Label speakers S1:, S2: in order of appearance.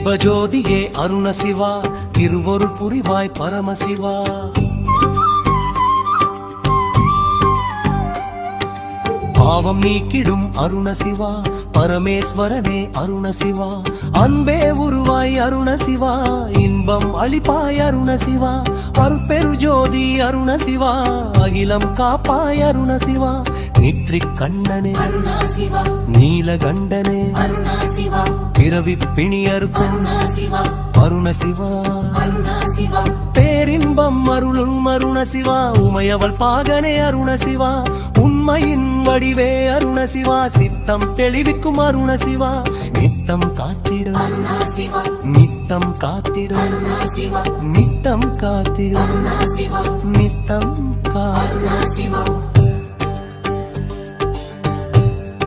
S1: சிவஜோதியே அருண சிவா, திருவொருள் புரிவாய் பரமசிவா. பாவம் நீக்கிடும் அருண சிவா, பரமேஸ்வரனே அருண சிவா. அன்பே உருவாய் அருண சிவா, இன்பம் அளிப்பாய் அருண சிவா. அருட்பெரு ஜோதி அருண சிவா, அகிலம் காப்பாய் அருண சிவா. நெற்றிக் கண்ணனே நீலகண்டனே, பிறவி பிணியருக்கும் அருண சிவா. பேரின்பம் அருளும் அருண சிவா, உமையவள் பாகனே அருண சிவா. உண்மையின் வடிவே அருண சிவா, சித்தம் தெளிவிக்கும் அருண சிவா. நித்தம் காத்திடும் நித்தம் காத்திடும் நித்தம் காத்திடும் நித்தம் காத்திடும்.